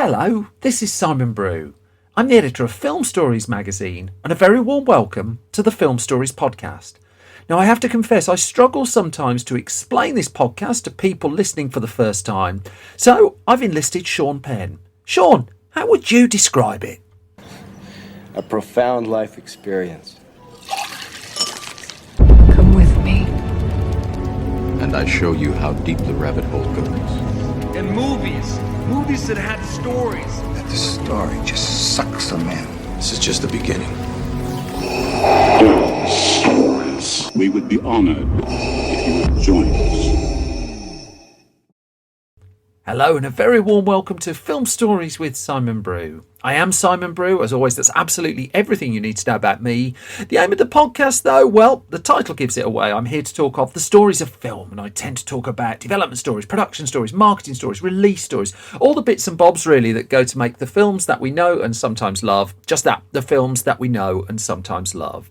Hello, this is Simon Brew. I'm the editor of Film Stories magazine, and a very warm welcome to the Film Stories podcast. Now, I have to confess, I struggle sometimes to explain this podcast to people listening for the first time, so I've enlisted Sean Penn. Sean, how would you describe it? A profound life experience. Come with me. And I show you how deep the rabbit hole goes. And movies that had stories. That the story just sucks them in. This is just the beginning. Stories. We would be honored if you would join us. Hello and a very warm welcome to Film Stories with Simon Brew. I am Simon Brew. As always, that's absolutely everything you need to know about me. The aim of the podcast, though, well, the title gives it away. I'm here to talk of the stories of film, and I tend to talk about development stories, production stories, marketing stories, release stories, all the bits and bobs, really, that go to make the films that we know and sometimes love. Just that, the films that we know and sometimes love.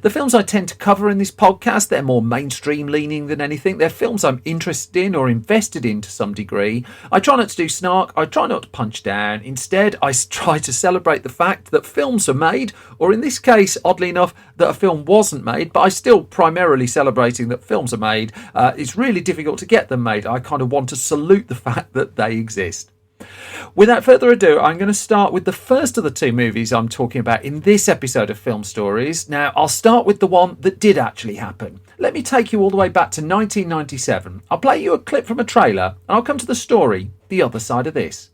The films I tend to cover in this podcast, they're more mainstream leaning than anything. They're films I'm interested in or invested in to some degree. I try not to do snark. I try not to punch down. Instead, I try to celebrate the fact that films are made, or in this case, oddly enough, that a film wasn't made, but I still primarily celebrating that films are made. It's really difficult to get them made. I kind of want to salute the fact that they exist. Without further ado, I'm going to start with the first of the two movies I'm talking about in this episode of Film Stories. Now, I'll start with the one that did actually happen. Let me take you all the way back to 1997. I'll play you a clip from a trailer, and I'll come to the story the other side of this.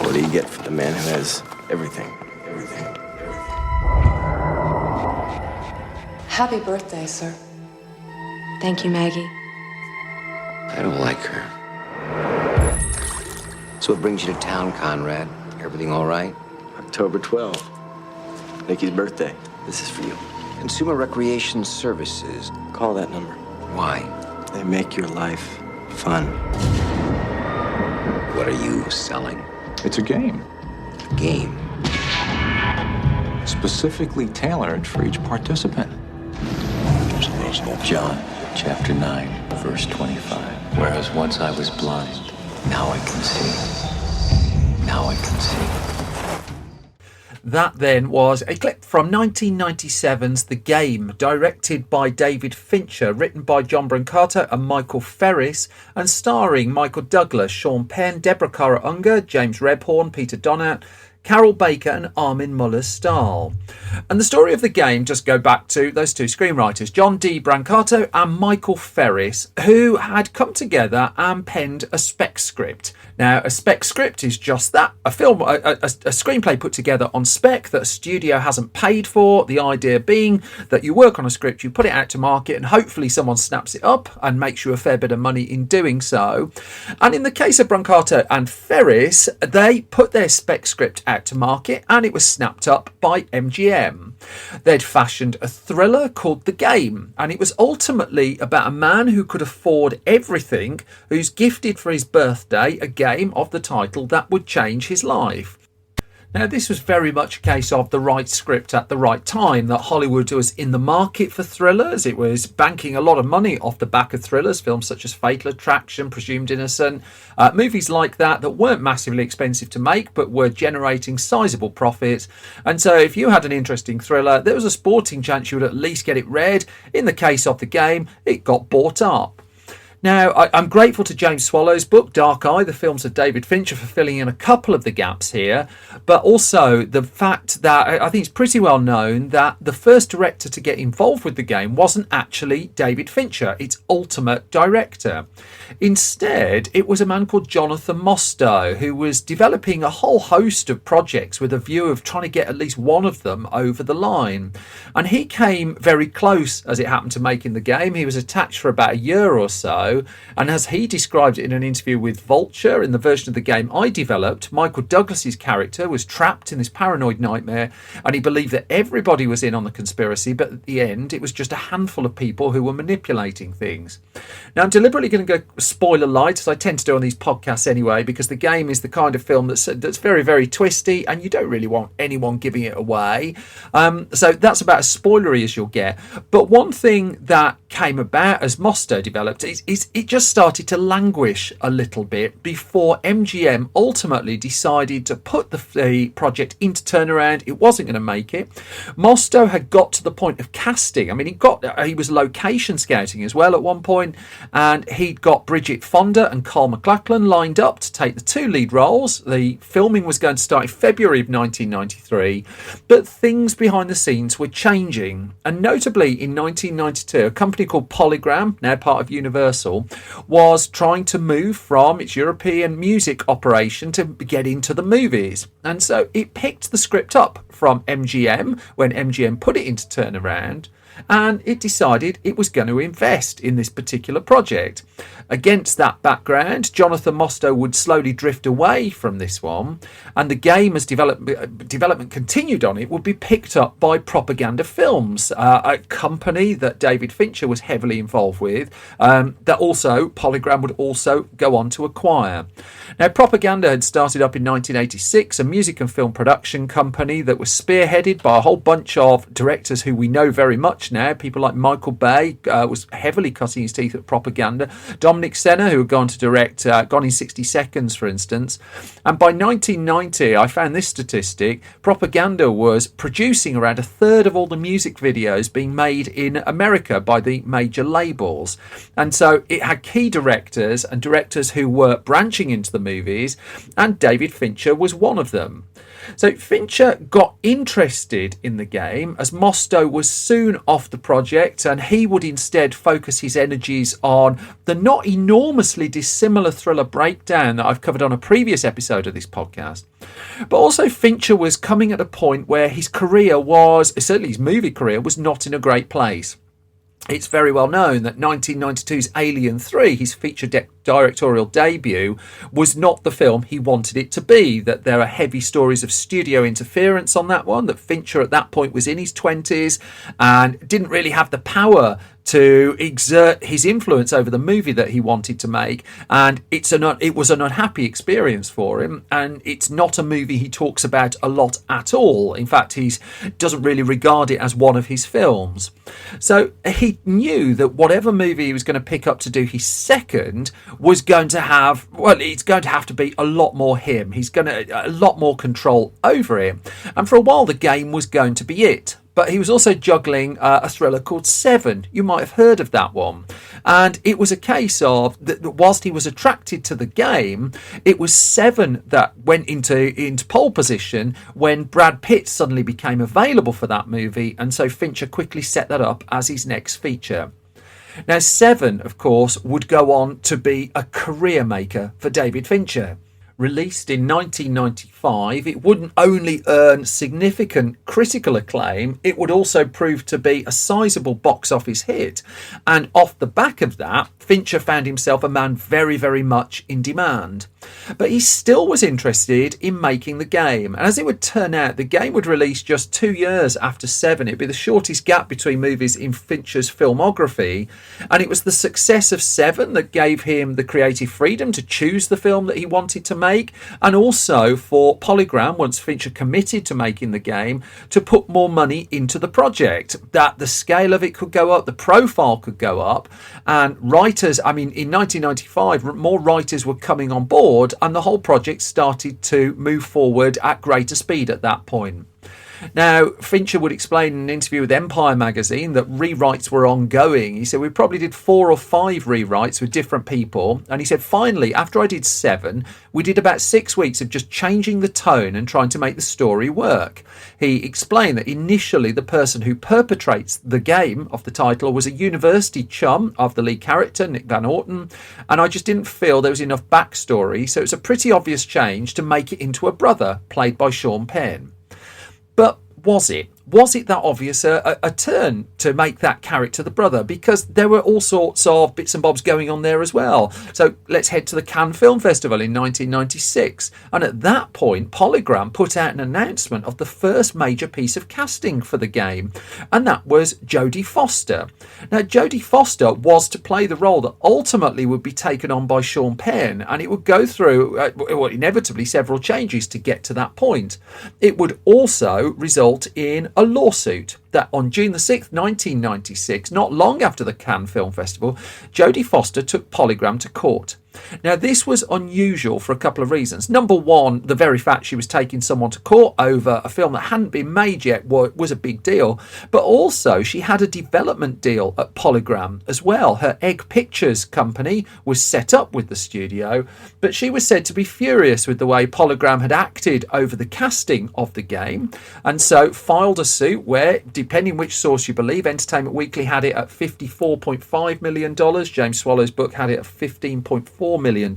What do you get for the man who has everything? Happy birthday, sir. Thank you, Maggie. I don't like her. So what brings you to town, Conrad? Everything all right? October 12th. Nikki's birthday. This is for you. Consumer Recreation Services. Call that number. Why? They make your life fun. What are you selling? It's a game, A game. specifically tailored for each participant. John, chapter 9, verse 25. Whereas once I was blind, now I can see. Now I can see. That then was a clip from 1997's The Game, directed by David Fincher, written by John Brancato and Michael Ferris, and starring Michael Douglas, Sean Penn, Deborah Kara Unger, James Rebhorn, Peter Donat, Carol Baker and Armin Muller-Stahl. And the story of The Game just go back to those two screenwriters, John D. Brancato and Michael Ferris, who had come together and penned a spec script. Now, a spec script is just that, a screenplay put together on spec that a studio hasn't paid for, the idea being that you work on a script, you put it out to market, and hopefully someone snaps it up and makes you a fair bit of money in doing so. And in the case of Brancato and Ferris, they put their spec script out to market and it was snapped up by MGM. They'd fashioned a thriller called The Game, and it was ultimately about a man who could afford everything, who's gifted for his birthday a game of the title that would change his life. Now, this was very much a case of the right script at the right time, that Hollywood was in the market for thrillers. It was banking a lot of money off the back of thrillers, films such as Fatal Attraction, Presumed Innocent, movies like that weren't massively expensive to make but were generating sizable profits. And so if you had an interesting thriller, there was a sporting chance you would at least get it read. In the case of The Game, it got bought up. Now, I'm grateful to James Swallow's book, Dark Eye, the films of David Fincher, for filling in a couple of the gaps here, but also the fact that I think it's pretty well known that the first director to get involved with The Game wasn't actually David Fincher, its ultimate director. Instead, it was a man called Jonathan Mostow, who was developing a whole host of projects with a view of trying to get at least one of them over the line. And he came very close, as it happened, to making The Game. He was attached for about a year or so, Mosto. And as he described it in an interview with Vulture, in the version of the game I developed, Michael Douglas's character was trapped in this paranoid nightmare, and he believed that everybody was in on the conspiracy, but at the end it was just a handful of people who were manipulating things. Now, I'm deliberately going to go spoiler light, as I tend to do on these podcasts anyway, because the game is the kind of film that's very, very twisty, and you don't really want anyone giving it away. So that's about as spoilery as you'll get. But one thing that came about as Mosto developed is it just started to languish a little bit before MGM ultimately decided to put the project into turnaround. It wasn't going to make it. Mosto had got to the point of casting. I mean, he was location scouting as well at one point, and he'd got Bridget Fonda and Carl McLachlan lined up to take the two lead roles. The filming was going to start in February of 1993, but things behind the scenes were changing. And notably, in 1992, a company called Polygram, now part of Universal, was trying to move from its European music operation to get into the movies. And so it picked the script up from MGM when MGM put it into turnaround, and it decided it was going to invest in this particular project. Against that background, Jonathan Mosto would slowly drift away from this one, and the game, as development continued on it, would be picked up by Propaganda Films, a company that David Fincher was heavily involved with, that also Polygram would also go on to acquire. Now, Propaganda had started up in 1986, a music and film production company that was spearheaded by a whole bunch of directors who we know very much now. People like Michael Bay was heavily cutting his teeth at Propaganda. Dominic Senna, who had gone to direct Gone in 60 Seconds, for instance. And by 1990, I found this statistic, Propaganda was producing around a third of all the music videos being made in America by the major labels. And so it had key directors and directors who were branching into the movies, and David Fincher was one of them. So Fincher got interested in the game as Mosto was soon off the project, and he would instead focus his energies on the not enormously dissimilar thriller Breakdown that I've covered on a previous episode of this podcast. But also Fincher was coming at a point where his career was, certainly his movie career, was not in a great place. It's very well known that 1992's Alien 3, his feature directorial debut, was not the film he wanted it to be, that there are heavy stories of studio interference on that one, that Fincher at that point was in his 20s and didn't really have the power to exert his influence over the movie that he wanted to make, and it was an unhappy experience for him, and it's not a movie he talks about a lot at all. In fact, he doesn't really regard it as one of his films. So he knew that whatever movie he was going to pick up to do his second was going to have, well, it's going to have to be a lot more him. He's going to a lot more control over it, and for a while the game was going to be it. But he was also juggling a thriller called Seven. You might have heard of that one. And it was a case of that whilst he was attracted to the game, it was Seven that went into pole position when Brad Pitt suddenly became available for that movie. And so Fincher quickly set that up as his next feature. Now, Seven, of course, would go on to be a career maker for David Fincher. Released in 1995, it wouldn't only earn significant critical acclaim, it would also prove to be a sizable box office hit. And off the back of that, Fincher found himself a man very, very much in demand. But he still was interested in making the game. And as it would turn out, the game would release just 2 years after Seven. It'd be the shortest gap between movies in Fincher's filmography. And it was the success of Seven that gave him the creative freedom to choose the film that he wanted to make, and also for Polygram, once Fincher committed to making the game, to put more money into the project, that the scale of it could go up, the profile could go up, and writers, I mean, in 1995, more writers were coming on board, and the whole project started to move forward at greater speed at that point. Now, Fincher would explain in an interview with Empire magazine that rewrites were ongoing. He said, we probably did 4 or 5 rewrites with different people. And he said, finally, after I did 7, we did about 6 weeks of just changing the tone and trying to make the story work. He explained that initially the person who perpetrates the game of the title was a university chum of the lead character, Nick Van Orton, and I just didn't feel there was enough backstory, so it's a pretty obvious change to make it into a brother, played by Sean Penn. But was it? was it that obvious a turn to make that character the brother? Because there were all sorts of bits and bobs going on there as well. So let's head to the Cannes Film Festival in 1996. And at that point, Polygram put out an announcement of the first major piece of casting for the game. And that was Jodie Foster. Now, Jodie Foster was to play the role that ultimately would be taken on by Sean Penn. And it would go through, inevitably, several changes to get to that point. It would also result in a lawsuit that on June the 6th, 1996, not long after the Cannes Film Festival, Jodie Foster took Polygram to court. Now, this was unusual for a couple of reasons. Number one, the very fact she was taking someone to court over a film that hadn't been made yet was a big deal. But also, she had a development deal at Polygram as well. Her Egg Pictures company was set up with the studio, but she was said to be furious with the way Polygram had acted over the casting of the game, and so filed a suit where, depending which source you believe, Entertainment Weekly had it at $54.5 million. James Swallow's book had it at $15.4 million.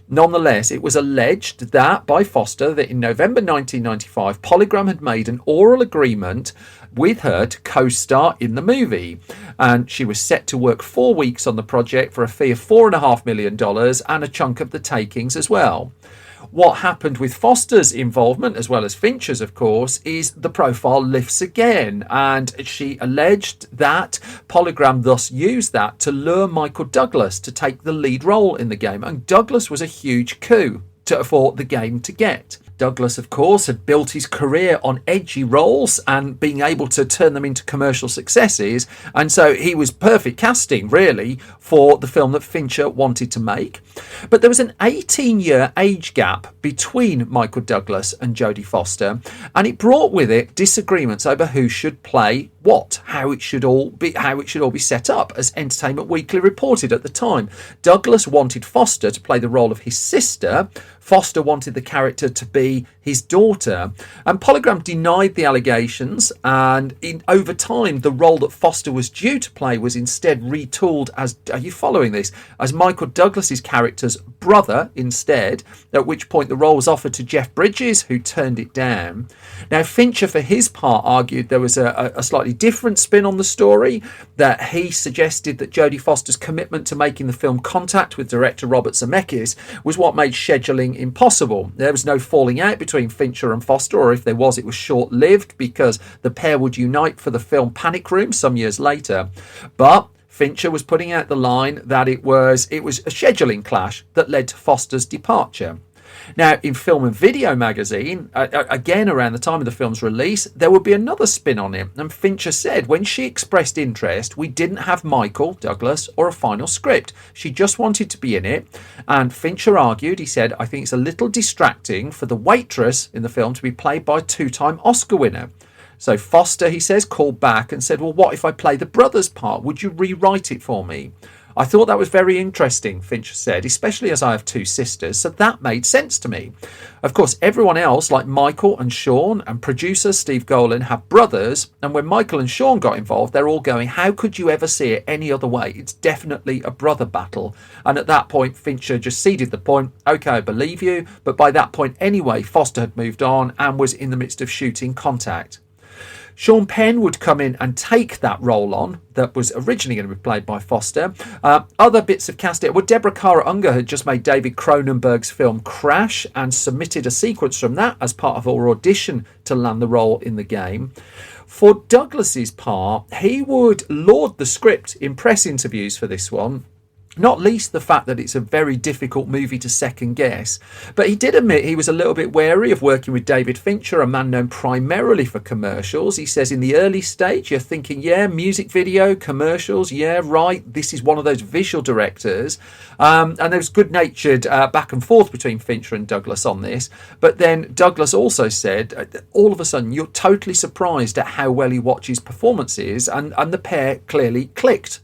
Nonetheless, it was alleged that by Foster that in November 1995, Polygram had made an oral agreement with her to co-star in the movie, and she was set to work 4 weeks on the project for a fee of $4.5 million and a chunk of the takings as well. What happened with Foster's involvement, as well as Fincher's, of course, is the profile lifts again, and she alleged that Polygram thus used that to lure Michael Douglas to take the lead role in the game, and Douglas was a huge coup for the game to get. Douglas, of course, had built his career on edgy roles and being able to turn them into commercial successes, and so he was perfect casting, really, for the film that Fincher wanted to make. But there was an 18-year age gap between Michael Douglas and Jodie Foster, and it brought with it disagreements over who should play what, how it should all be set up, as Entertainment Weekly reported at the time. Douglas wanted Foster to play the role of his sister. Foster wanted the character to be his daughter, and Polygram denied the allegations, and over time the role that Foster was due to play was instead retooled as, are you following this, as Michael Douglas's character's brother instead, at which point the role was offered to Jeff Bridges, who turned it down. Now, Fincher for his part argued there was a slightly different spin on the story, that he suggested that Jodie Foster's commitment to making the film Contact with director Robert Zemeckis was what made scheduling impossible. There was no falling out between Fincher and Foster, or if there was, it was short-lived because the pair would unite for the film Panic Room some years later. But Fincher was putting out the line that it was a scheduling clash that led to Foster's departure. Now, in Film and Video magazine, again around the time of the film's release, there would be another spin on it. And Fincher said when she expressed interest, we didn't have Michael Douglas or a final script. She just wanted to be in it. And Fincher argued, he said, I think it's a little distracting for the waitress in the film to be played by a two-time Oscar winner. So Foster, he says, called back and said, well, what if I play the brother's part? Would you rewrite it for me? I thought that was very interesting, Fincher said, especially as I have two sisters, so that made sense to me. Of course, everyone else, like Michael and Sean and producer Steve Golan, have brothers, and when Michael and Sean got involved, they're all going, how could you ever see it any other way? It's definitely a brother battle. And at that point, Fincher just ceded the point, okay, I believe you, but by that point anyway, Foster had moved on and was in the midst of shooting Contact. Sean Penn would come in and take that role on that was originally going to be played by Foster. Other bits of casting, well, Deborah Kara Unger had just made David Cronenberg's film Crash and submitted a sequence from that as part of her audition to land the role in the game. For Douglas's part, he would laud the script in press interviews for this one. Not least the fact that it's a very difficult movie to second guess. But he did admit he was a little bit wary of working with David Fincher, a man known primarily for commercials. He says in the early stage, you're thinking, yeah, music video, commercials, yeah, right, this is one of those visual directors. And there was good-natured back and forth between Fincher and Douglas on this. But then Douglas also said, all of a sudden, you're totally surprised at how well he watches performances, and the pair clearly clicked.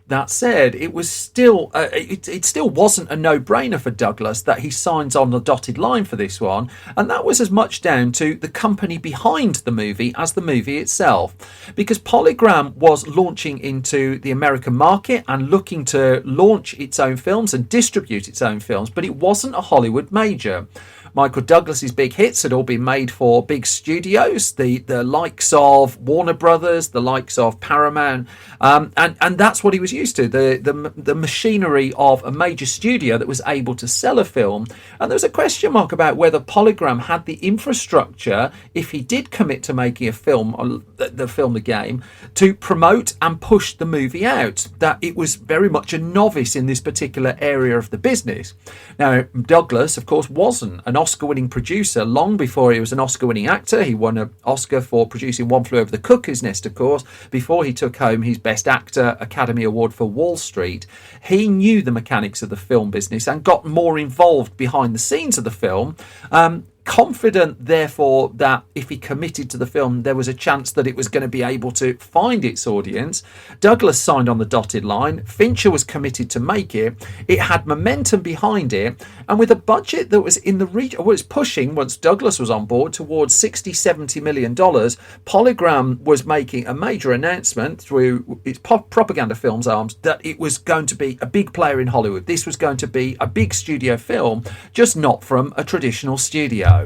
That said, it was still it still wasn't a no-brainer for Douglas that he signs on the dotted line for this one, and that was as much down to the company behind the movie as the movie itself, because Polygram was launching into the American market and looking to launch its own films and distribute its own films, but it wasn't a Hollywood major. Michael Douglas's big hits had all been made for big studios, the likes of Warner Brothers, the likes of Paramount, and that's what he was used to, the machinery of a major studio that was able to sell a film. And there was a question mark about whether Polygram had the infrastructure, if he did commit to making a film, the game, to promote and push the movie out, that it was very much a novice in this particular area of the business. Now, Douglas, of course, wasn't an Oscar-winning producer long before he was an Oscar-winning actor. He won an Oscar for producing One Flew Over the Cuckoo's Nest, of course, before he took home his Best Actor Academy Award for Wall Street. He knew the mechanics of the film business and got more involved behind the scenes of the film. Confident, therefore, that if he committed to the film, there was a chance that it was going to be able to find its audience. Douglas signed on the dotted line. Fincher was committed to make it. It had momentum behind it. And with a budget that was in the region, was pushing, once Douglas was on board, towards $60-70 million, Polygram was making a major announcement through its propaganda films arms that it was going to be a big player in Hollywood. This was going to be a big studio film, just not from a traditional studio.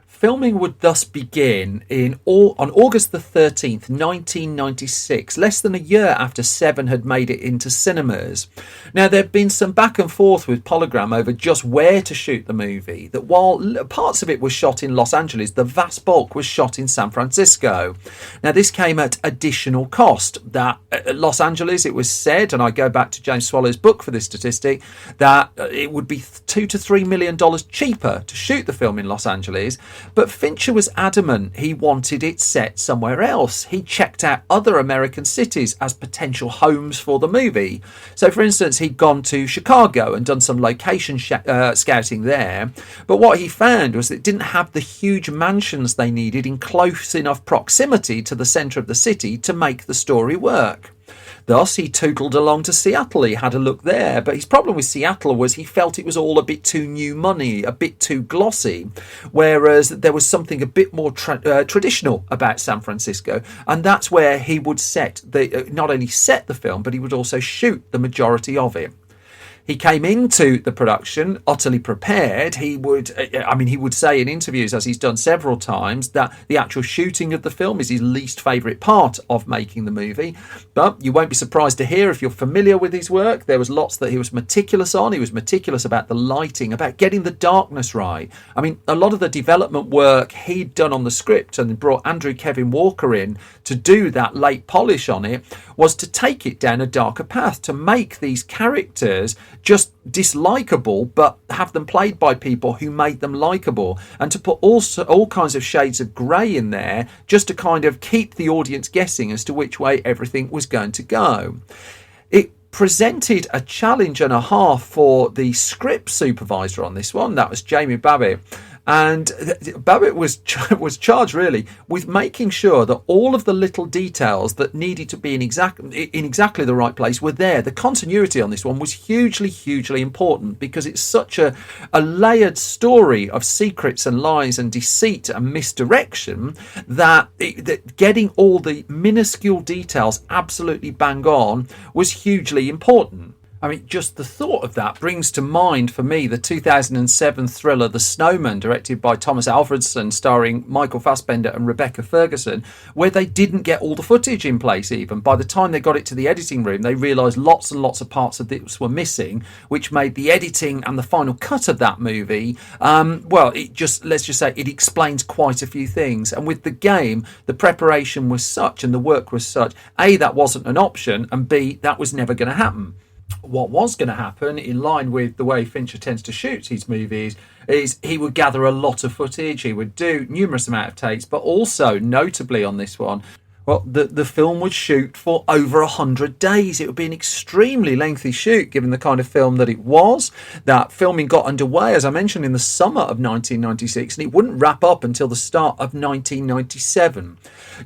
Filming would thus begin on August the 13th, 1996, less than a year after Seven had made it into cinemas. Now, there had been some back and forth with Polygram over just where to shoot the movie, that while parts of it was shot in Los Angeles, the vast bulk was shot in San Francisco. Now, this came at additional cost. That at Los Angeles, it was said, and I go back to James Swallow's book for this statistic, that it would be $2 to $3 million cheaper to shoot the film in Los Angeles. But Fincher was adamant he wanted it set somewhere else. He checked out other American cities as potential homes for the movie. So, for instance, he'd gone to Chicago and done some location scouting there. But what he found was that it didn't have the huge mansions they needed in close enough proximity to the centre of the city to make the story work. Thus, he tootled along to Seattle. He had a look there, but his problem with Seattle was he felt it was all a bit too new money, a bit too glossy, whereas there was something a bit more traditional about San Francisco, and that's where he would not only set the film, but he would also shoot the majority of it. He came into the production utterly prepared. He would say in interviews, as he's done several times, that the actual shooting of the film is his least favourite part of making the movie. But you won't be surprised to hear, if you're familiar with his work, there was lots that he was meticulous on. He was meticulous about the lighting, about getting the darkness right. I mean, a lot of the development work he'd done on the script and brought Andrew Kevin Walker in to do that late polish on it was to take it down a darker path, to make these characters just dislikable, but have them played by people who made them likable, and to put also all kinds of shades of grey in there, just to kind of keep the audience guessing as to which way everything was going to go. It presented a challenge and a half for the script supervisor on this one. That was Jamie Babbitt. And Babbitt was charged really with making sure that all of the little details that needed to be in exactly the right place were there. The continuity on this one was hugely important, because it's such a layered story of secrets and lies and deceit and misdirection that getting all the minuscule details absolutely bang on was hugely important. I mean, just the thought of that brings to mind for me the 2007 thriller The Snowman, directed by Thomas Alfredson, starring Michael Fassbender and Rebecca Ferguson, where they didn't get all the footage in place even. By the time they got it to the editing room, they realised lots and lots of parts of this were missing, which made the editing and the final cut of that movie, let's just say it explains quite a few things. And with the game, the preparation was such and the work was such, A, that wasn't an option, and B, that was never going to happen. What was going to happen, in line with the way Fincher tends to shoot his movies, is he would gather a lot of footage, he would do numerous amount of takes, but also, notably on this one, well, the film would shoot for over 100 days. It would be an extremely lengthy shoot, given the kind of film that it was. That filming got underway, as I mentioned, in the summer of 1996, and it wouldn't wrap up until the start of 1997.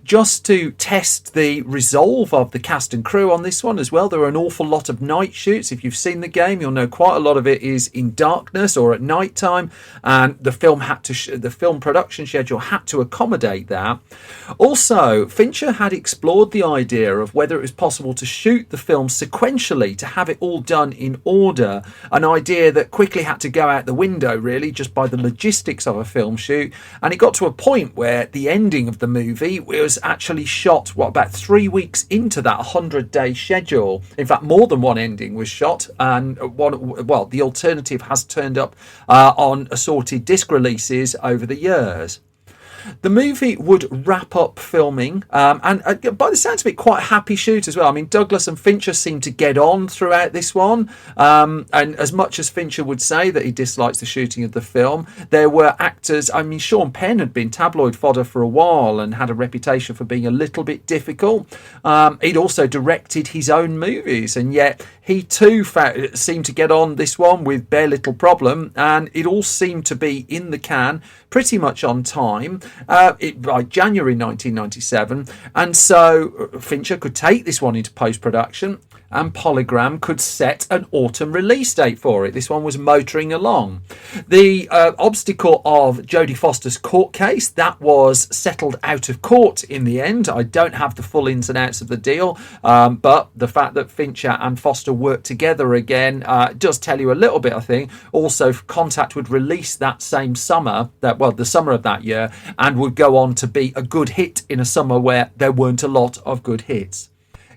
Just to test the resolve of the cast and crew on this one as well, there were an awful lot of night shoots. If you've seen the game, you'll know quite a lot of it is in darkness or at night time, and the film production schedule had to accommodate that. Also, Fincher Fincher had explored the idea of whether it was possible to shoot the film sequentially, to have it all done in order, an idea that quickly had to go out the window, really, just by the logistics of a film shoot. And it got to a point where the ending of the movie was actually shot, about 3 weeks into that 100-day schedule. In fact, more than one ending was shot, and the alternative has turned up on assorted disc releases over the years. The movie would wrap up filming, and by the sounds of it, quite a happy shoot as well. I mean, Douglas and Fincher seem to get on throughout this one, and as much as Fincher would say that he dislikes the shooting of the film, there were actors. I mean, Sean Penn had been tabloid fodder for a while and had a reputation for being a little bit difficult. He'd also directed his own movies, and yet he too seemed to get on this one with bare little problem, and it all seemed to be in the can pretty much on time by January 1997, and so Fincher could take this one into post-production, and Polygram could set an autumn release date for it. This one was motoring along. The obstacle of Jodie Foster's court case, that was settled out of court in the end. I don't have the full ins and outs of the deal, but the fact that Fincher and Foster worked together again does tell you a little bit, I think. Also, Contact would release that same summer, the summer of that year, and would go on to be a good hit in a summer where there weren't a lot of good hits.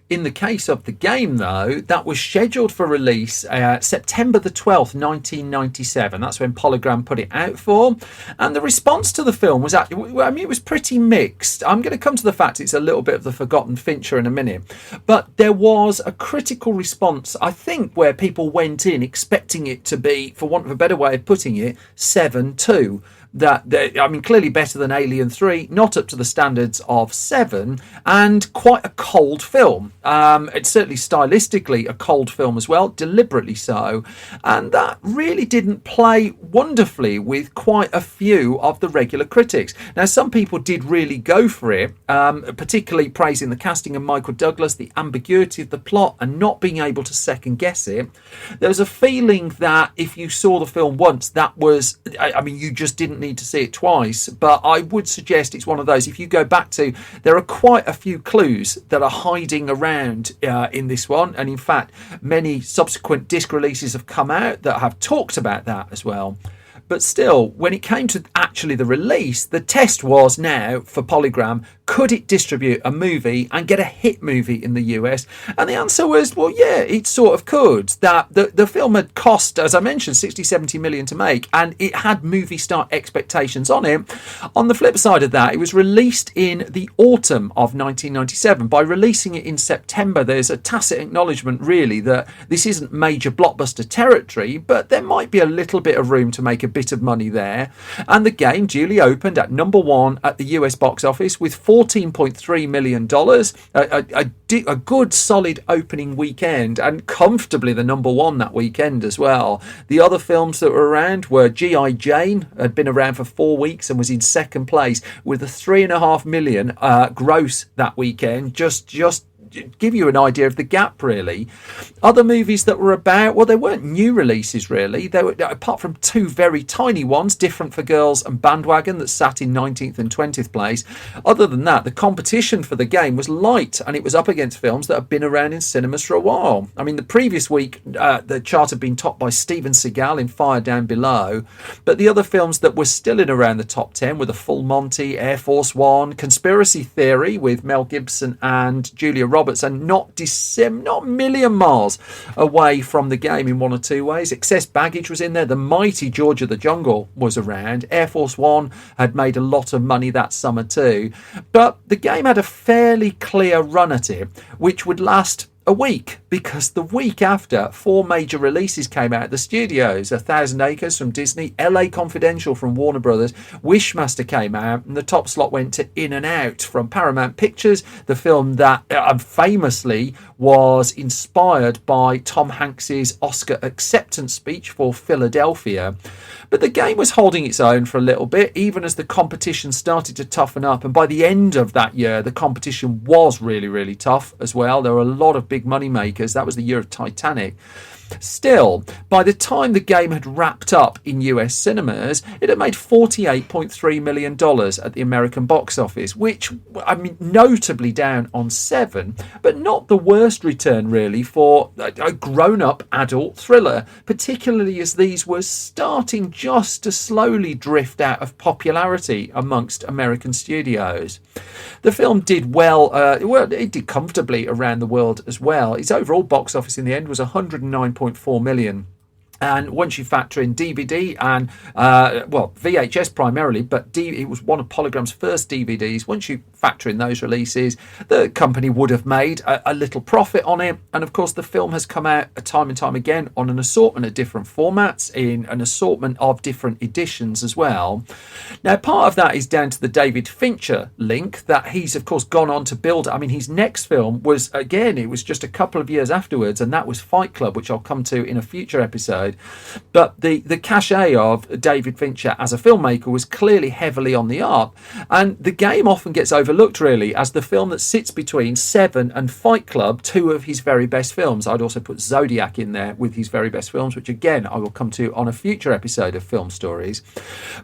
In the case of The Game, though, that was scheduled for release September the 12th, 1997. That's when Polygram put it out for. And the response to the film was, it was pretty mixed. I'm going to come to the fact it's a little bit of the forgotten Fincher in a minute. But there was a critical response, I think, where people went in expecting it to be, for want of a better way of putting it, 7-2. Clearly better than Alien 3, not up to the standards of 7, and quite a cold film. It's certainly stylistically a cold film as well, deliberately so, and that really didn't play wonderfully with quite a few of the regular critics. Now, some people did really go for it, particularly praising the casting of Michael Douglas, the ambiguity of the plot, and not being able to second guess it. There was a feeling that if you saw the film once, that was, you just didn't need to see it twice. But I would suggest it's one of those, if you go back to, there are quite a few clues that are hiding around in this one, and in fact many subsequent disc releases have come out that have talked about that as well. But still, when it came to actually the release, the test was now for Polygram, could it distribute a movie and get a hit movie in the US? And the answer was, well, yeah, it sort of could. That the film had cost, as I mentioned, 60-70 million to make, and it had movie star expectations on it. On the flip side of that, it was released in the autumn of 1997. By releasing it in September, there's a tacit acknowledgement, really, that this isn't major blockbuster territory, but there might be a little bit of room to make a bit of money there. And The Game duly opened at number 1 at the US box office with $14.3 million, a good solid opening weekend, and comfortably the number 1 that weekend as well. The other films that were around were G.I. Jane, had been around for 4 weeks and was in second place with a $3.5 million gross that weekend. Just give you an idea of the gap, really. Other movies that were about, well, they weren't new releases, really. They were, apart from 2 very tiny ones, Different for Girls and Bandwagon, that sat in 19th and 20th place. Other than that, the competition for The Game was light, and it was up against films that have been around in cinemas for a while. I mean, the previous week, the chart had been topped by Steven Seagal in Fire Down Below, but the other films that were still in around the top 10 were The Full Monty, Air Force One, Conspiracy Theory with Mel Gibson and Julia Roberts, and not a million miles away from The Game in one or two ways. Excess Baggage was in there. The mighty George of the Jungle was around. Air Force One had made a lot of money that summer too. But The Game had a fairly clear run at it, which would last a week, because the week after, 4 major releases came out of the studios. 1,000 Acres from Disney, LA Confidential from Warner Brothers, Wishmaster came out, and the top slot went to In and Out from Paramount Pictures, the film that famously was inspired by Tom Hanks's Oscar acceptance speech for Philadelphia. But The Game was holding its own for a little bit, even as the competition started to toughen up. And by the end of that year, the competition was really, really tough as well. There were a lot of big money makers. That was the year of Titanic. Still, by the time the game had wrapped up in US cinemas, it had made $48.3 million at the American box office, which, I mean, notably down on Seven, but not the worst return really for a grown-up adult thriller, particularly as these were starting just to slowly drift out of popularity amongst American studios. The film did well, it did comfortably around the world as well. Its overall box office in the end was 109.4 million. And once you factor in DVD and, VHS primarily, but it was one of Polygram's first DVDs. Once you factor in those releases, the company would have made a little profit on it. And of course, the film has come out time and time again on an assortment of different formats, in an assortment of different editions as well. Now, part of that is down to the David Fincher link that he's, of course, gone on to build. I mean, his next film was, again, it was just a couple of years afterwards, and that was Fight Club, which I'll come to in a future episode. But the cachet of David Fincher as a filmmaker was clearly heavily on the up, and the game often gets overlooked really as the film that sits between Seven and Fight Club, two of his very best films. I'd also put Zodiac in there with his very best films, which again I will come to on a future episode of Film Stories.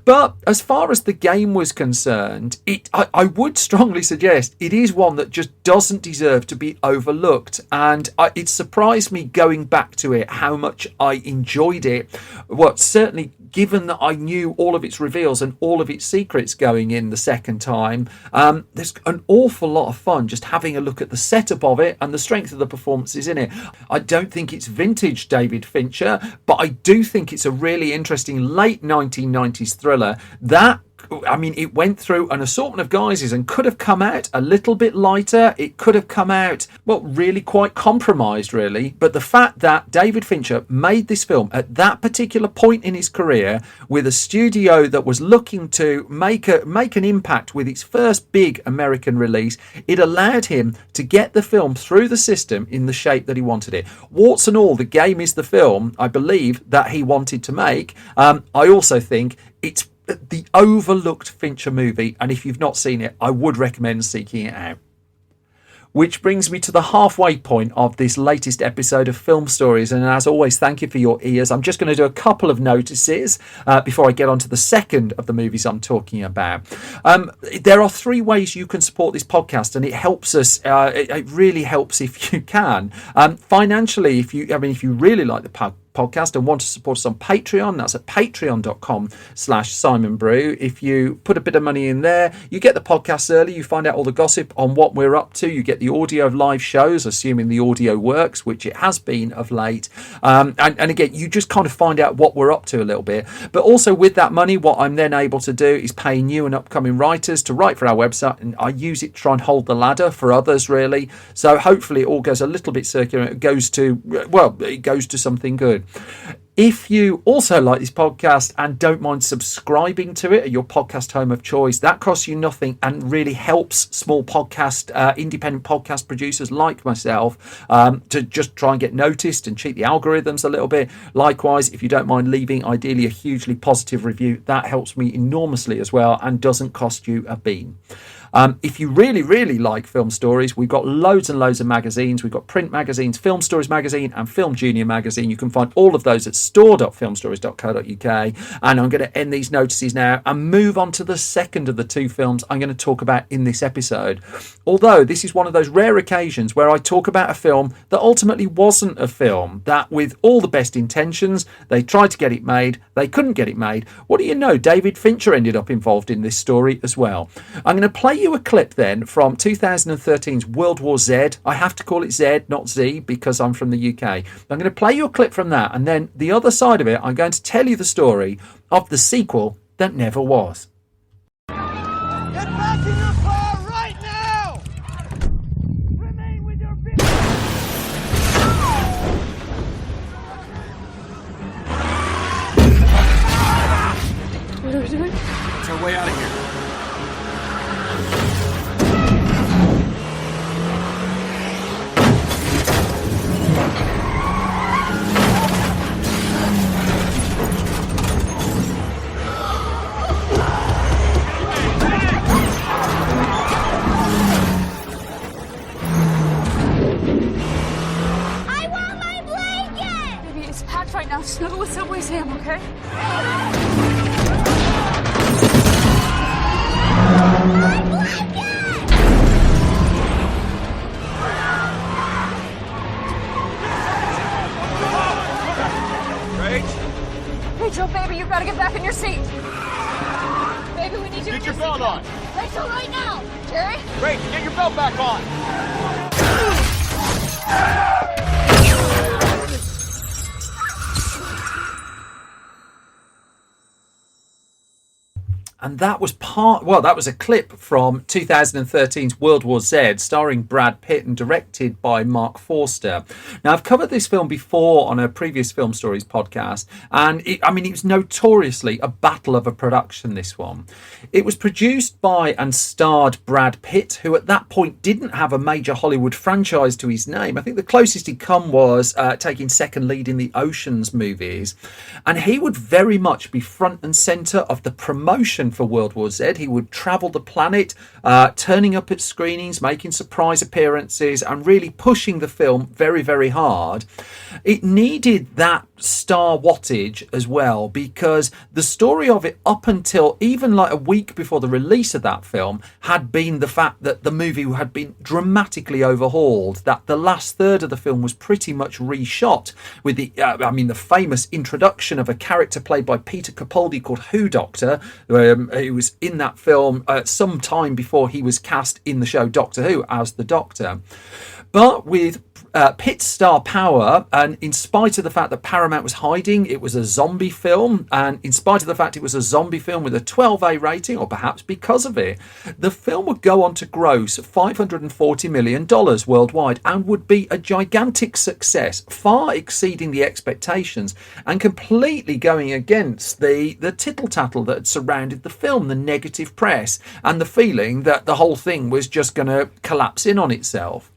But as far as the game was concerned, I would strongly suggest it is one that just doesn't deserve to be overlooked, and it surprised me going back to it how much I enjoyed it. Well, certainly given that I knew all of its reveals and all of its secrets going in the second time. There's an awful lot of fun just having a look at the setup of it and the strength of the performances in it. I don't think it's vintage David Fincher, but I do think it's a really interesting late 1990s thriller that, I mean, it went through an assortment of guises and could have come out a little bit lighter. It could have come out, well, really quite compromised, really. But the fact that David Fincher made this film at that particular point in his career with a studio that was looking to make an impact with its first big American release, it allowed him to get the film through the system in the shape that he wanted it. Warts and all, the game is the film, I believe, that he wanted to make. I also think it's the overlooked Fincher movie, and if you've not seen it, I would recommend seeking it out. Which brings me to the halfway point of this latest episode of Film Stories, and as always, thank you for your ears. I'm just going to do a couple of notices before I get on to the second of the movies I'm talking about. There are three ways you can support this podcast, and it helps us. It really helps if you can. Financially, if you really like the podcast and want to support us on Patreon, that's at patreon.com/Simon Brew. If you put a bit of money in there, you get the podcast early, you find out all the gossip on what we're up to, you get the audio of live shows, assuming the audio works, which it has been of late, and again, you just kind of find out what we're up to a little bit. But also with that money, what I'm then able to do is pay new and upcoming writers to write for our website, and I use it to try and hold the ladder for others, really. So hopefully it all goes a little bit circular. It goes to something good. If you also like this podcast and don't mind subscribing to it at your podcast home of choice, that costs you nothing and really helps small independent podcast producers like myself to just try and get noticed and cheat the algorithms a little bit. Likewise, if you don't mind leaving ideally a hugely positive review, that helps me enormously as well and doesn't cost you a bean. If you really, really like Film Stories, we've got loads and loads of magazines. We've got print magazines, Film Stories magazine and Film Junior magazine. You can find all of those at store.filmstories.co.uk. And I'm going to end these notices now and move on to the second of the two films I'm going to talk about in this episode. Although this is one of those rare occasions where I talk about a film that ultimately wasn't a film, that with all the best intentions, they tried to get it made, they couldn't get it made. What do you know? David Fincher ended up involved in this story as well. I'm going to play you a clip then from 2013's World War Z. I have to call it Z, not Z, because I'm from the UK. I'm going to play you a clip from that, and then the other side of it, I'm going to tell you the story of the sequel that never was. Get back in your car right now! Remain with your vehicle! What are we doing? It's our way out of here. right now. Snuggle with Subway Sam, okay? Rachel, baby, you've got to get back in your seat. Baby, we need you. Get your belt on. Rachel, right now. Jerry? Rach, get your belt back on. And that was that was a clip from 2013's World War Z, starring Brad Pitt and directed by Mark Forster. Now, I've covered this film before on a previous Film Stories podcast, and it was notoriously a battle of a production, this one. It was produced by and starred Brad Pitt, who at that point didn't have a major Hollywood franchise to his name. I think the closest he'd come was taking second lead in the Oceans movies. And he would very much be front and centre of the promotion for World War Z. He would travel the planet, turning up at screenings, making surprise appearances, and really pushing the film very, very hard. It needed that star wattage as well, because the story of it up until even like a week before the release of that film had been the fact that the movie had been dramatically overhauled, that the last third of the film was pretty much reshot with the famous introduction of a character played by Peter Capaldi called Who Doctor, who was in that film some time before he was cast in the show Doctor Who as the Doctor. But with Pitt's star power, and in spite of the fact that Paramount was hiding, it was a zombie film, and in spite of the fact it was a zombie film with a 12A rating, or perhaps because of it, the film would go on to gross $540 million worldwide and would be a gigantic success, far exceeding the expectations and completely going against the tittle-tattle that had surrounded the film, the negative press, and the feeling that the whole thing was just going to collapse in on itself.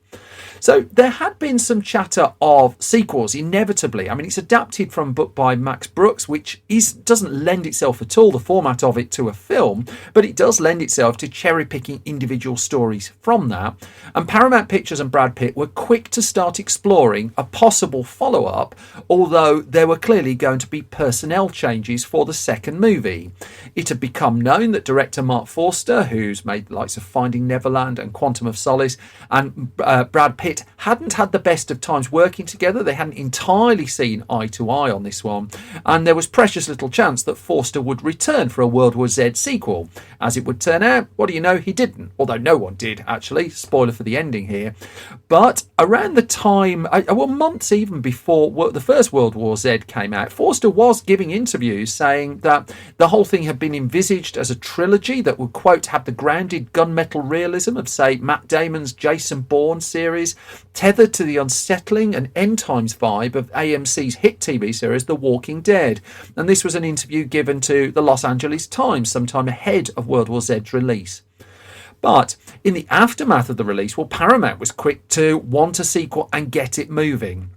So there had been some chatter of sequels, inevitably. I mean, it's adapted from a book by Max Brooks, which doesn't lend itself at all, the format of it, to a film, but it does lend itself to cherry-picking individual stories from that. And Paramount Pictures and Brad Pitt were quick to start exploring a possible follow-up, although there were clearly going to be personnel changes for the second movie. It had become known that director Mark Forster, who's made the likes of Finding Neverland and Quantum of Solace, and Brad Pitt hadn't had the best of times working together. They hadn't entirely seen eye to eye on this one, and there was precious little chance that Forster would return for a World War Z sequel. As it would turn out, what do you know, he didn't, although no one did actually, spoiler for the ending here. But around the time, months even before the first World War Z came out, Forster was giving interviews saying that the whole thing had been envisaged as a trilogy that would, quote, have the grounded gunmetal realism of, say, Matt Damon's Jason Bourne series, tethered to the unsettling and end times vibe of AMC's hit TV series The Walking Dead. And this was an interview given to the Los Angeles Times sometime ahead of World War Z's release. But in the aftermath of the release, Paramount was quick to want a sequel and get it moving.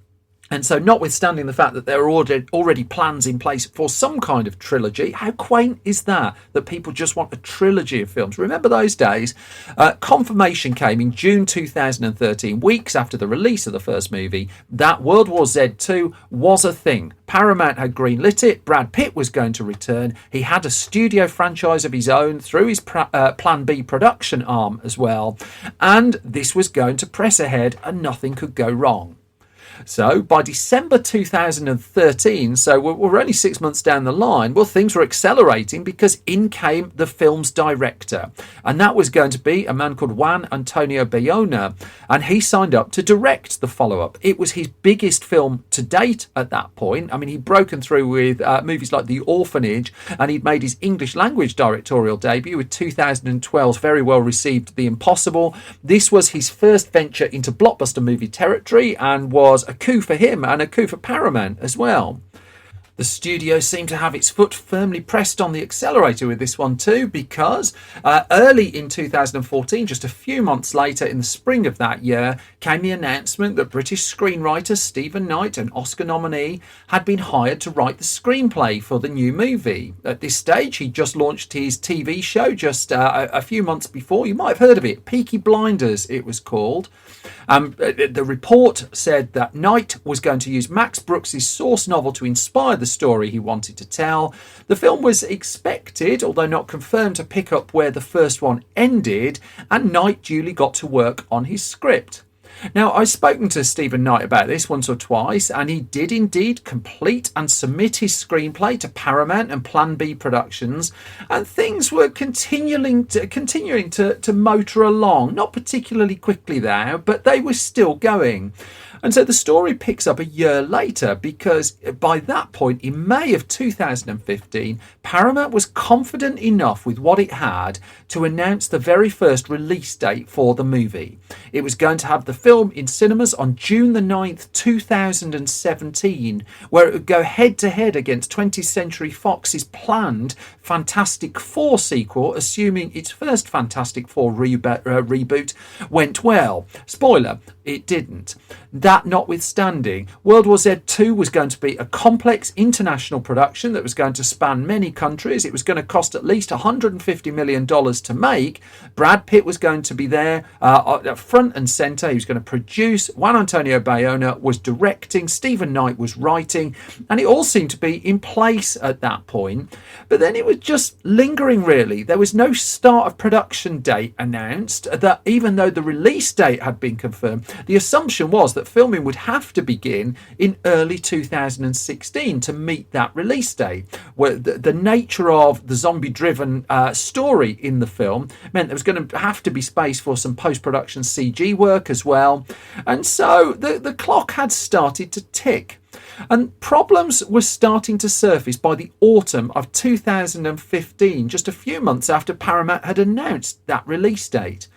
And so, notwithstanding the fact that there are already plans in place for some kind of trilogy, how quaint is that people just want a trilogy of films? Remember those days? Confirmation came in June 2013, weeks after the release of the first movie, that World War Z 2 was a thing. Paramount had greenlit it. Brad Pitt was going to return. He had a studio franchise of his own through his Plan B production arm as well. And this was going to press ahead and nothing could go wrong. So by December 2013, so we're only 6 months down the line, things were accelerating because in came the film's director. And that was going to be a man called Juan Antonio Bayona. And he signed up to direct the follow-up. It was his biggest film to date at that point. I mean, he'd broken through with movies like The Orphanage, and he'd made his English language directorial debut with 2012's very well received The Impossible. This was his first venture into blockbuster movie territory and was a coup for him and a coup for Paramount as well. The studio seemed to have its foot firmly pressed on the accelerator with this one too, because early in 2014, just a few months later in the spring of that year, came the announcement that British screenwriter Stephen Knight, an Oscar nominee, had been hired to write the screenplay for the new movie. At this stage, he just launched his TV show just a few months before. You might have heard of it, Peaky Blinders it was called. The report said that Knight was going to use Max Brooks' source novel to inspire the story he wanted to tell. The film was expected, although not confirmed, to pick up where the first one ended, and Knight duly got to work on his script. Now, I've spoken to Stephen Knight about this once or twice, and he did indeed complete and submit his screenplay to Paramount and Plan B Productions, and things were continuing to motor along, not particularly quickly there, but they were still going. And so the story picks up a year later, because by that point, in May of 2015, Paramount was confident enough with what it had to announce the very first release date for the movie. It was going to have the film in cinemas on June the 9th, 2017, where it would go head-to-head against 20th Century Fox's planned Fantastic Four sequel, assuming its first Fantastic Four reboot went well. Spoiler, it didn't. That notwithstanding, World War Z 2 was going to be a complex international production that was going to span many countries. It was going to cost at least $150 million to make. Brad Pitt was going to be there front and centre. He was going to produce. Juan Antonio Bayona was directing. Stephen Knight was writing. And it all seemed to be in place at that point. But then it was just lingering, really. There was no start of production date announced. That even though the release date had been confirmed, the assumption was that filming would have to begin in early 2016 to meet that release date. Where the nature of the zombie-driven story in the film meant there was going to have to be space for some post-production CG work as well. And so the clock had started to tick. And problems were starting to surface by the autumn of 2015, just a few months after Paramount had announced that release date.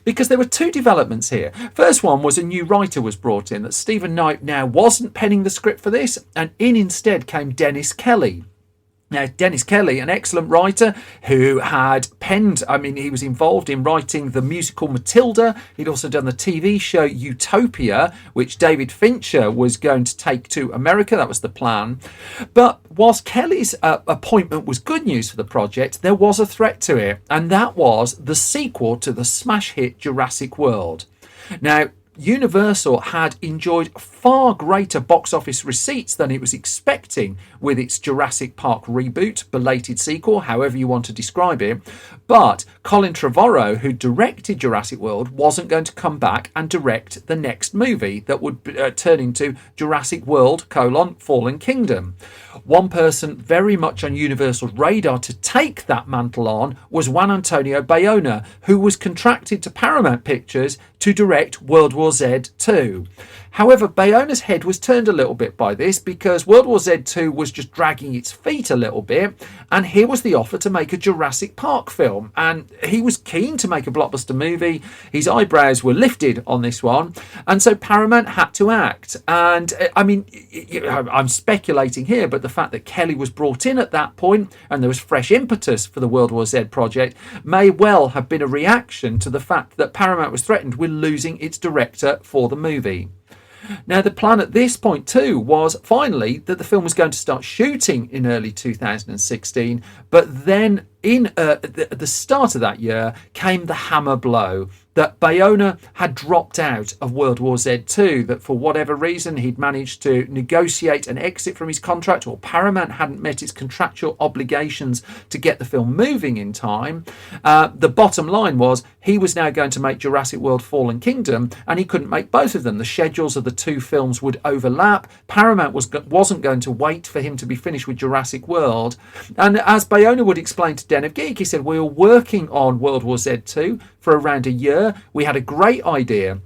Because there were two developments here. First one was a new writer was brought in, that Stephen Knight now wasn't penning the script for this, and in instead came Dennis Kelly. Now, Dennis Kelly, an excellent writer who had penned, he was involved in writing the musical Matilda. He'd also done the TV show Utopia, which David Fincher was going to take to America. That was the plan. But whilst Kelly's appointment was good news for the project, there was a threat to it, and that was the sequel to the smash hit Jurassic World. Now, Universal had enjoyed far greater box office receipts than it was expecting with its Jurassic Park reboot, belated sequel, however you want to describe it. But Colin Trevorrow, who directed Jurassic World, wasn't going to come back and direct the next movie that would turn into Jurassic World: Fallen Kingdom. One person very much on Universal's radar to take that mantle on was Juan Antonio Bayona, who was contracted to Paramount Pictures to direct World War Z 2. However, Bayona's head was turned a little bit by this, because World War Z 2 was just dragging its feet a little bit, and here was the offer to make a Jurassic Park film, and he was keen to make a blockbuster movie. His eyebrows were lifted on this one, and so Paramount had to act. And I'm speculating here, but the fact that Kelly was brought in at that point and there was fresh impetus for the World War Z project may well have been a reaction to the fact that Paramount was threatened with losing its director for the movie. Now, the plan at this point too was finally that the film was going to start shooting in early 2016, but then at the start of that year came the hammer blow that Bayona had dropped out of World War Z 2, that for whatever reason he'd managed to negotiate an exit from his contract, or Paramount hadn't met its contractual obligations to get the film moving in time. The bottom line was he was now going to make Jurassic World: Fallen Kingdom, and he couldn't make both of them. The schedules of the two films would overlap. Paramount wasn't going to wait for him to be finished with Jurassic World. And as Bayona would explain to Den of Geek, he said, we were working on World War Z 2 for around a year. We had a great idea.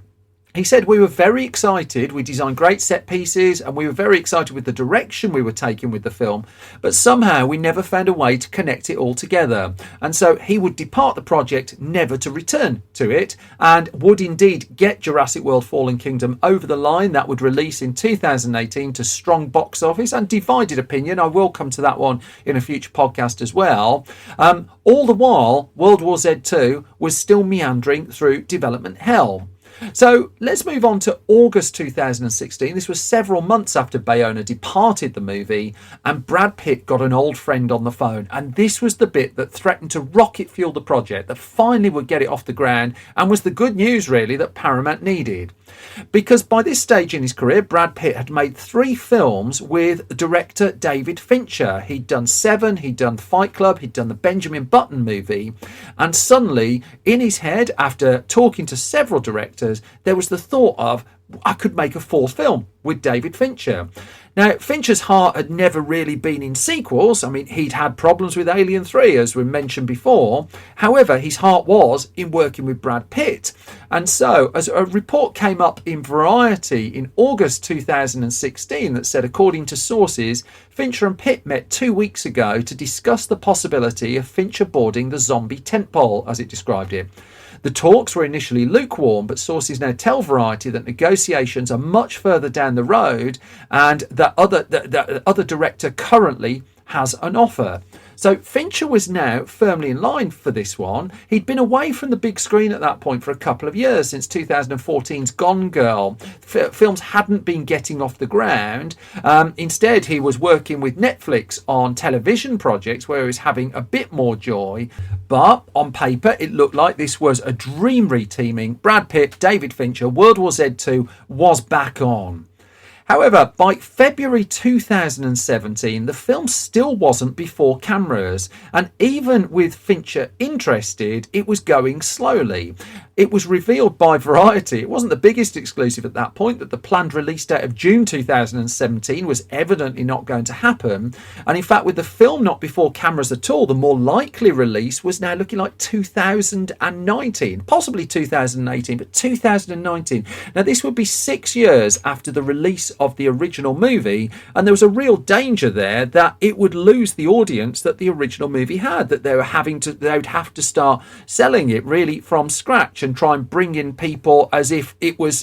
He said, we were very excited. We designed great set pieces and we were very excited with the direction we were taking with the film. But somehow we never found a way to connect it all together. And so he would depart the project, never to return to it, and would indeed get Jurassic World Fallen Kingdom over the line. That would release in 2018 to strong box office and divided opinion. I will come to that one in a future podcast as well. All the while, World War Z 2 was still meandering through development hell. So let's move on to August 2016. This was several months after Bayona departed the movie, and Brad Pitt got an old friend on the phone. And this was the bit that threatened to rocket fuel the project, that finally would get it off the ground, and was the good news, really, that Paramount needed. Because by this stage in his career, Brad Pitt had made 3 films with director David Fincher. He'd done Seven, he'd done Fight Club, he'd done the Benjamin Button movie. And suddenly, in his head, after talking to several directors, there was the thought of, I could make a 4th film with David Fincher. Now, Fincher's heart had never really been in sequels. I mean, he'd had problems with Alien 3, as we mentioned before. However, his heart was in working with Brad Pitt. And so, as a report came up in Variety in August 2016 that said, according to sources, Fincher and Pitt met 2 weeks ago to discuss the possibility of Fincher boarding the zombie tentpole, as it described it. The talks were initially lukewarm, but sources now tell Variety that negotiations are much further down the road and that the other director currently has an offer. So Fincher was now firmly in line for this one. He'd been away from the big screen at that point for a couple of years, since 2014's Gone Girl. Films hadn't been getting off the ground. Instead, he was working with Netflix on television projects where he was having a bit more joy. But on paper, it looked like this was a dream reteaming. Brad Pitt, David Fincher, World War Z 2 was back on. However, by February 2017, the film still wasn't before cameras, and even with Fincher interested, it was going slowly. It was revealed by Variety, it wasn't the biggest exclusive at that point, that the planned release date of June 2017 was evidently not going to happen. And in fact, with the film not before cameras at all, the more likely release was now looking like 2019, possibly 2018, but 2019. Now, this would be 6 years after the release of the original movie, and there was a real danger there that it would lose the audience that the original movie had, that they would have to start selling it really from scratch and try and bring in people as if it was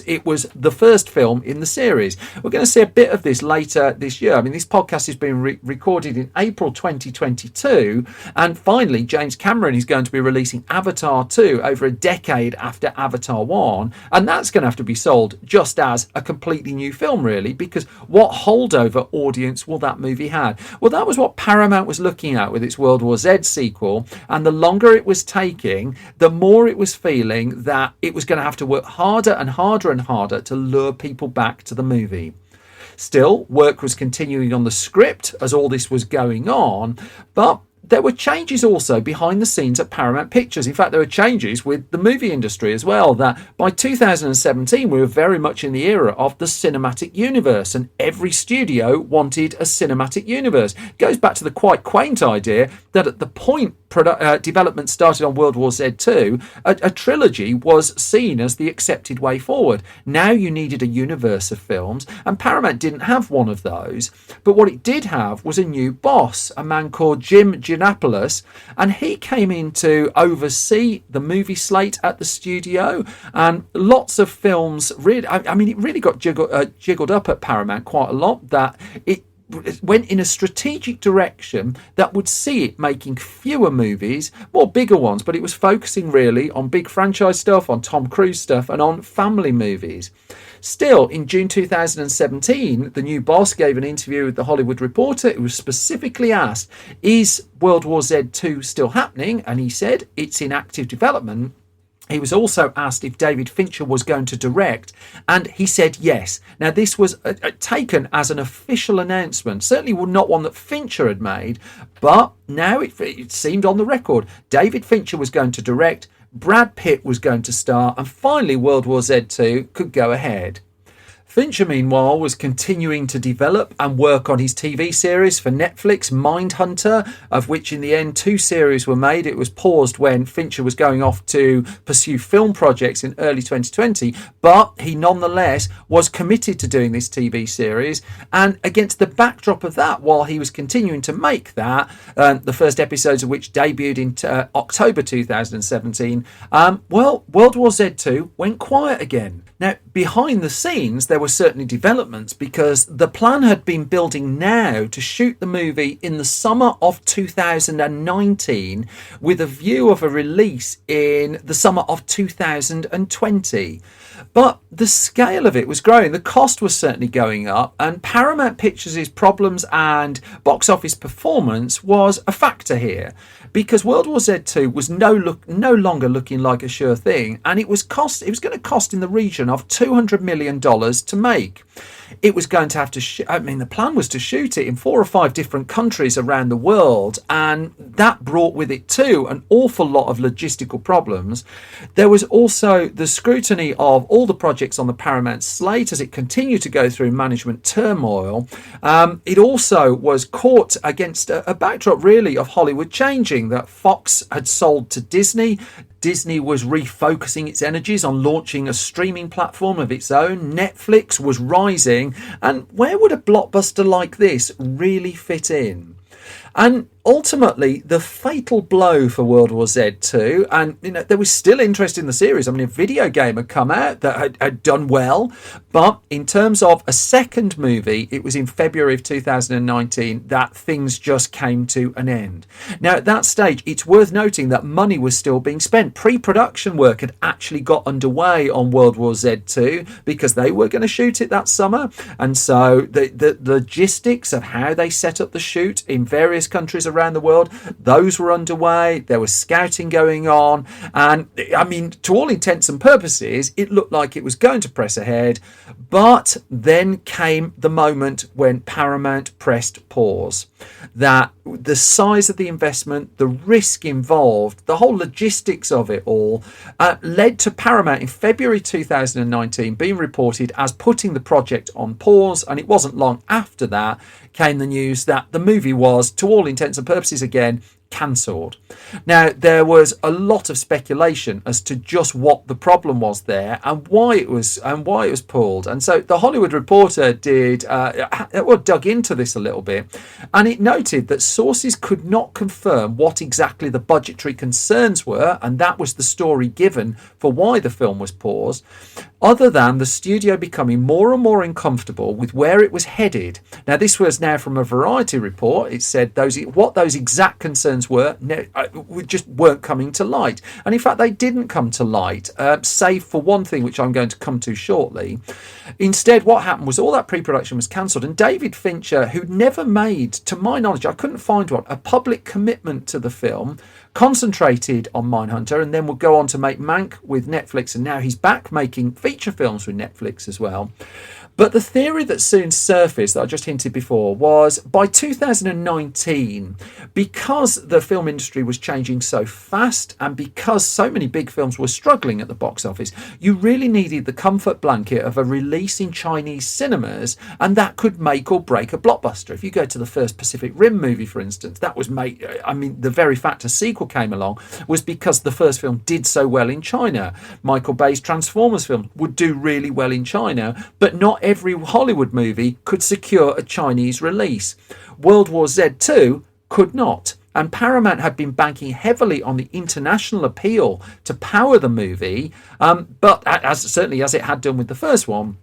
the first film in the series. We're going to see a bit of this later this year. I mean, this podcast has been recorded in April 2022, and finally James Cameron is going to be releasing Avatar 2 over a decade after Avatar 1, and that's going to have to be sold just as a completely new film, really, because what holdover audience will that movie have? Well, that was what Paramount was looking at with its World War Z sequel, and the longer it was taking, the more it was feeling that it was going to have to work harder and harder and harder to lure people back to the movie. Still, work was continuing on the script as all this was going on, but there were changes also behind the scenes at Paramount Pictures. In fact, there were changes with the movie industry as well, that by 2017 we were very much in the era of the cinematic universe, and every studio wanted a cinematic universe. It goes back to the quite quaint idea that at the point development started on World War Z 2, a trilogy was seen as the accepted way forward. Now you needed a universe of films, and Paramount didn't have one of those. But what it did have was a new boss, a man called Jim Giannopoulos, and he came in to oversee the movie slate at the studio, and lots of films really, I mean, it really got jiggled up at Paramount quite a lot, that it went in a strategic direction that would see it making fewer movies, more bigger ones, but it was focusing really on big franchise stuff, on Tom Cruise stuff, and on family movies. Still, in June 2017, the new boss gave an interview with The Hollywood Reporter. It was specifically asked, is World War Z 2 still happening? And he said, it's in active development. He was also asked if David Fincher was going to direct, and he said yes. Now, this was taken as an official announcement, certainly not one that Fincher had made, but now it seemed on the record. David Fincher was going to direct, Brad Pitt was going to star, and finally World War Z 2 could go ahead. Fincher, meanwhile, was continuing to develop and work on his TV series for Netflix, Mindhunter, of which in the end 2 series were made. It was paused when Fincher was going off to pursue film projects in early 2020, but he nonetheless was committed to doing this TV series. And against the backdrop of that, while he was continuing to make that, the first episodes of which debuted in October 2017, World War Z 2 went quiet again. Now, behind the scenes, there were certainly developments because the plan had been building now to shoot the movie in the summer of 2019 with a view of a release in the summer of 2020. But the scale of it was growing. The cost was certainly going up, and Paramount Pictures' problems and box office performance was a factor here, because World War Z 2 was no longer looking like a sure thing, and it was going to cost in the region of $200 million to make. It was going to have to the plan was to shoot it in 4 or 5 different countries around the world, and that brought with it too an awful lot of logistical problems. There was also the scrutiny of all the projects on the Paramount slate as it continued to go through management turmoil. It also was caught against a backdrop really of Hollywood changing, that Fox had sold to Disney. Disney was refocusing its energies on launching a streaming platform of its own. Netflix was rising. And where would a blockbuster like this really fit in? And ultimately, the fatal blow for World War Z 2, and there was still interest in the series. I mean, a video game had come out that had done well, but in terms of a second movie, it was in February of 2019 that things just came to an end. Now, at that stage, it's worth noting that money was still being spent. Pre-production work had actually got underway on World War Z 2 because they were going to shoot it that summer, and so the logistics of how they set up the shoot in various countries around the world, those were underway. There was scouting going on, and I mean, to all intents and purposes, it looked like it was going to press ahead. But then came the moment when Paramount pressed pause. That the size of the investment, the risk involved, the whole logistics of it all led to Paramount in February 2019 being reported as putting the project on pause. And it wasn't long after that came the news that the movie was, to all intents and purposes again, cancelled. Now, there was a lot of speculation as to just what the problem was there and why it was pulled. And so the Hollywood Reporter dug into this a little bit, and it noted that sources could not confirm what exactly the budgetary concerns were, and that was the story given for why the film was paused, other than the studio becoming more and more uncomfortable with where it was headed. Now, this was now from a Variety report. It said what those exact concerns were just weren't coming to light. And in fact, they didn't come to light, save for one thing, which I'm going to come to shortly. Instead, what happened was all that pre-production was cancelled, and David Fincher, who never made, to my knowledge, I couldn't find one, a public commitment to the film, concentrated on Mindhunter and then would go on to make Mank with Netflix, and now he's back making feature films with Netflix as well. But the theory that soon surfaced, that I just hinted before, was by 2019, because the film industry was changing so fast and because so many big films were struggling at the box office, you really needed the comfort blanket of a release in Chinese cinemas, and that could make or break a blockbuster. If you go to the first Pacific Rim movie, for instance, that was made, the very fact a sequel came along was because the first film did so well in China. Michael Bay's Transformers film would do really well in China, but not every Hollywood movie could secure a Chinese release. World War Z 2 could not. And Paramount had been banking heavily on the international appeal to power the movie, but certainly as it had done with the first one.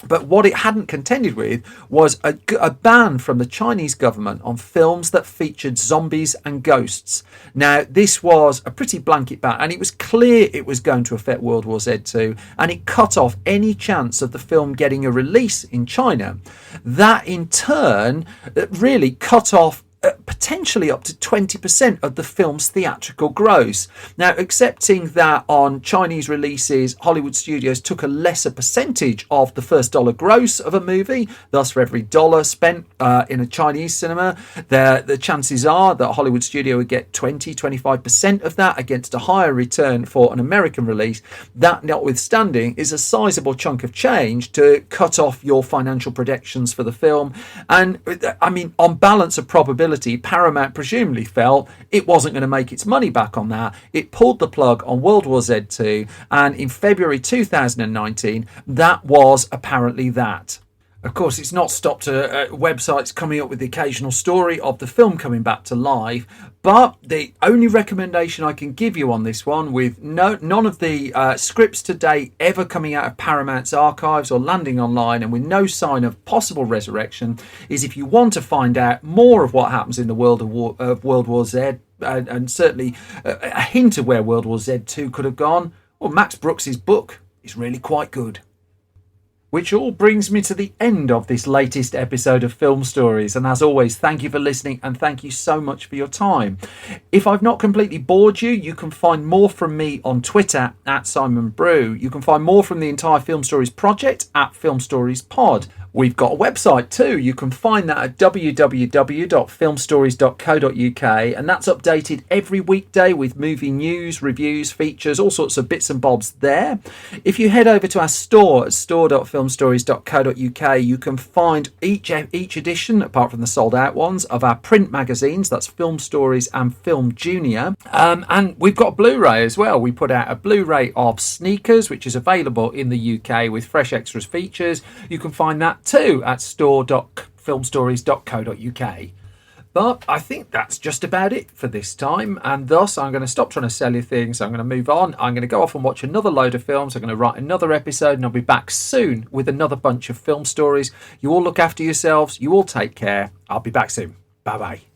But what it hadn't contended with was a ban from the Chinese government on films that featured zombies and ghosts. Now, this was a pretty blanket ban, and it was clear it was going to affect World War Z 2, and it cut off any chance of the film getting a release in China. That, in turn, really cut off potentially up to 20% of the film's theatrical gross. Now, accepting that on Chinese releases, Hollywood studios took a lesser percentage of the first dollar gross of a movie, thus for every dollar spent in a Chinese cinema, the chances are that a Hollywood studio would get 20-25% of that against a higher return for an American release. That, notwithstanding, is a sizable chunk of change to cut off your financial projections for the film. And I mean, on balance of probability, Paramount presumably felt it wasn't going to make its money back on that. It pulled the plug on World War Z 2, and in February 2019, that was apparently that. Of course, it's not stopped websites coming up with the occasional story of the film coming back to life, but the only recommendation I can give you on this one, with none of the scripts to date ever coming out of Paramount's archives or landing online, and with no sign of possible resurrection, is if you want to find out more of what happens in the world of World War Z, and certainly a hint of where World War Z 2 could have gone, well, Max Brooks' book is really quite good. Which all brings me to the end of this latest episode of Film Stories. And as always, thank you for listening, and thank you so much for your time. If I've not completely bored you, you can find more from me on Twitter at Simon Brew. You can find more from the entire Film Stories project at Film Stories Pod. We've got a website too. You can find that at www.filmstories.co.uk, and that's updated every weekday with movie news, reviews, features, all sorts of bits and bobs there. If you head over to our store at store.filmstories.co.uk, you can find each edition, apart from the sold out ones, of our print magazines. That's Film Stories and Film Junior. And we've got Blu-ray as well. We put out a Blu-ray of Sneakers, which is available in the UK with fresh extras features. You can find that too at store.filmstories.co.uk. But I think that's just about it for this time, and thus I'm going to stop trying to sell you things. I'm going to move on. I'm going to go off and watch another load of films. I'm going to write another episode, and I'll be back soon with another bunch of film stories. You all look after yourselves. You all take care. I'll be back soon. Bye bye.